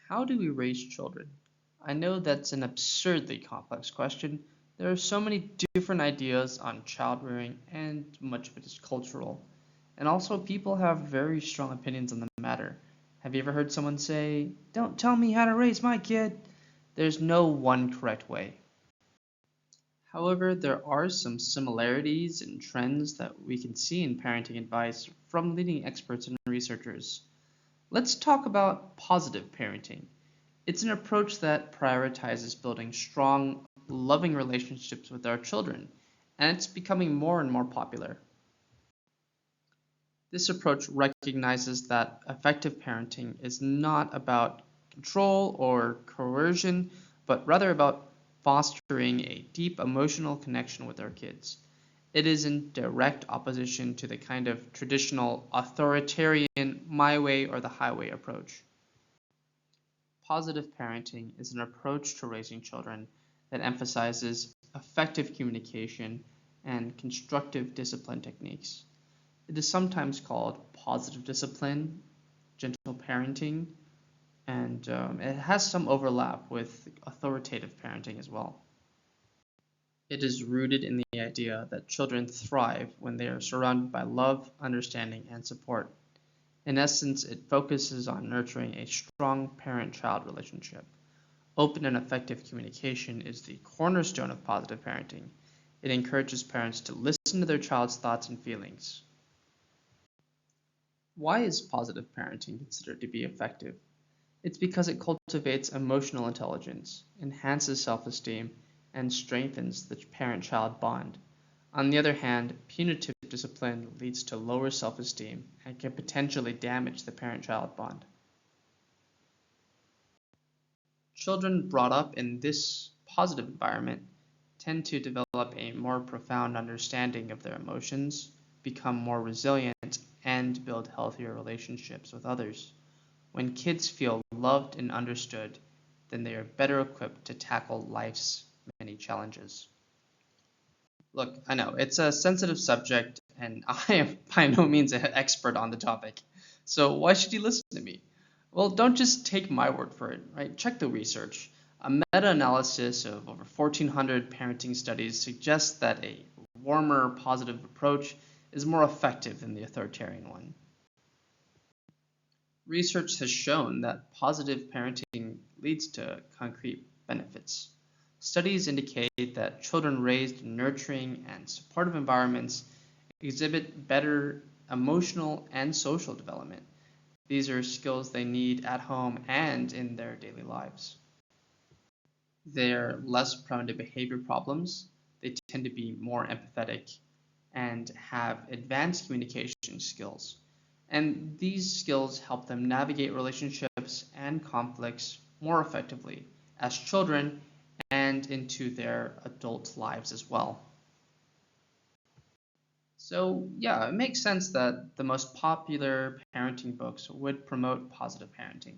How do we raise children? I know that's an absurdly complex question. There are so many different ideas on child rearing, and much of it is cultural. And also, people have very strong opinions on the matter. Have you ever heard someone say, "Don't tell me how to raise my kid"? There's no one correct way. However, there are some similarities and trends that we can see in parenting advice from leading experts and researchers. Let's talk about positive parenting. It's an approach that prioritizes building strong, loving relationships with our children, and it's becoming more and more popular. This approach recognizes that effective parenting is not about control or coercion, but rather about fostering a deep emotional connection with our kids. It is in direct opposition to the kind of traditional authoritarian my way or the highway approach. Positive parenting is an approach to raising children that emphasizes effective communication and constructive discipline techniques. It is sometimes called positive discipline, gentle parenting, and it has some overlap with authoritative parenting as well. It is rooted in the idea that children thrive when they are surrounded by love, understanding, and support. In essence, it focuses on nurturing a strong parent-child relationship. Open and effective communication is the cornerstone of positive parenting. It encourages parents to listen to their child's thoughts and feelings. Why is positive parenting considered to be effective? It's because it cultivates emotional intelligence, enhances self-esteem, and strengthens the parent-child bond. On the other hand, punitive discipline leads to lower self-esteem and can potentially damage the parent-child bond. Children brought up in this positive environment tend to develop a more profound understanding of their emotions, become more resilient, and build healthier relationships with others. When kids feel loved and understood, then they are better equipped to tackle life's many challenges. Look, I know it's a sensitive subject, and I am by no means an expert on the topic. So why should you listen to me? Well, don't just take my word for it, right? Check the research. A meta-analysis of over 1,400 parenting studies suggests that a warmer, positive approach is more effective than the authoritarian one. Research has shown that positive parenting leads to concrete benefits. Studies indicate that children raised in nurturing and supportive environments exhibit better emotional and social development. These are skills they need at home and in their daily lives. They're less prone to behavior problems, they tend to be more empathetic, and have advanced communication skills. And these skills help them navigate relationships and conflicts more effectively as children and into their adult lives as well. So, yeah, it makes sense that the most popular parenting books would promote positive parenting.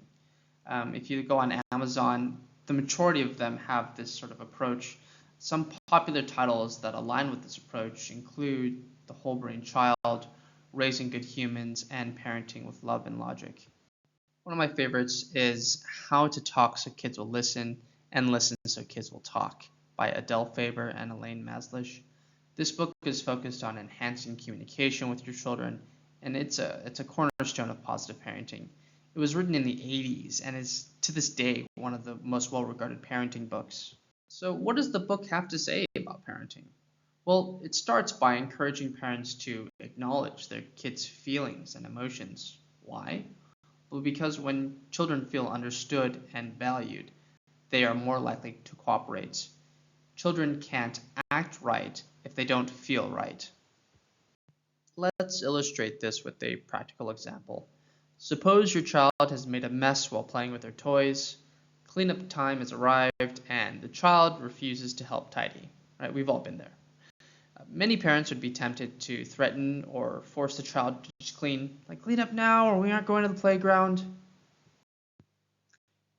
If you go on Amazon, the majority of them have this sort of approach. Some popular titles that align with this approach include The Whole Brain Child, Raising Good Humans, and Parenting with Love and Logic. One of my favorites is How to Talk So Kids Will Listen and Listen So Kids Will Talk by Adele Faber and Elaine Maslish. This book is focused on enhancing communication with your children, and it's a cornerstone of positive parenting. It was written in the 80s and is to this day one of the most well-regarded parenting books. So, what does the book have to say about parenting? Well, it starts by encouraging parents to acknowledge their kids' feelings and emotions. Why? Well, because when children feel understood and valued, they are more likely to cooperate. Children can't act right if they don't feel right. Let's illustrate this with a practical example. Suppose your child has made a mess while playing with their toys, cleanup time has arrived, and the child refuses to help tidy. Right? We've all been there. Many parents would be tempted to threaten or force the child to just clean, like clean up now or we aren't going to the playground.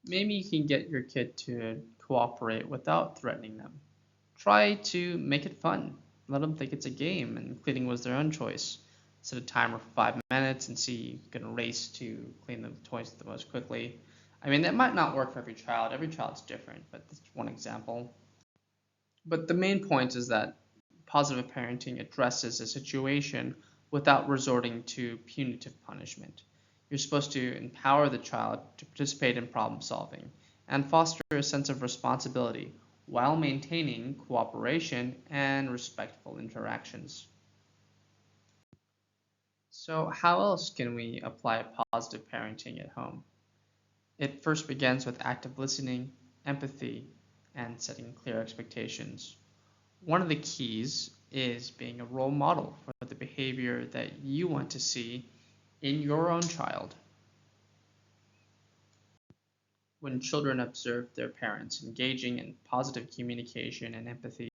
Maybe you can get your kid to cooperate without threatening them. Try to make it fun. Let them think it's a game and cleaning was their own choice. Set a timer for 5 minutes and see you can race to clean the toys the most quickly. I mean, that might not work for every child's different, but that's one example. But the main point is that positive parenting addresses a situation without resorting to punitive punishment. You're supposed to empower the child to participate in problem solving and foster a sense of responsibility while maintaining cooperation and respectful interactions. So, how else can we apply positive parenting at home? It first begins with active listening, empathy, and setting clear expectations. One of the keys is being a role model for the behavior that you want to see in your own child. When children observe their parents engaging in positive communication and empathy,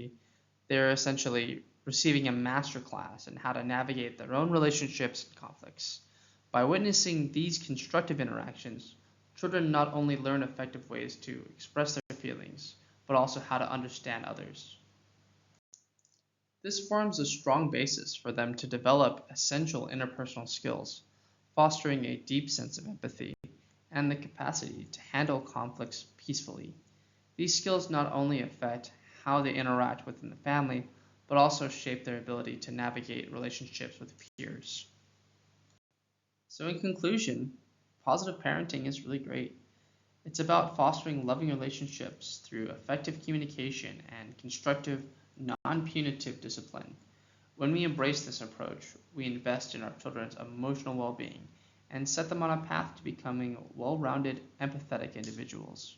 they're essentially receiving a master class in how to navigate their own relationships and conflicts. By witnessing these constructive interactions, children not only learn effective ways to express their feelings, but also how to understand others. This forms a strong basis for them to develop essential interpersonal skills, fostering a deep sense of empathy and the capacity to handle conflicts peacefully. These skills not only affect how they interact within the family, but also shape their ability to navigate relationships with peers. So, in conclusion, positive parenting is really great. It's about fostering loving relationships through effective communication and constructive, non punitive discipline. When we embrace this approach, we invest in our children's emotional well being and set them on a path to becoming well rounded, empathetic individuals.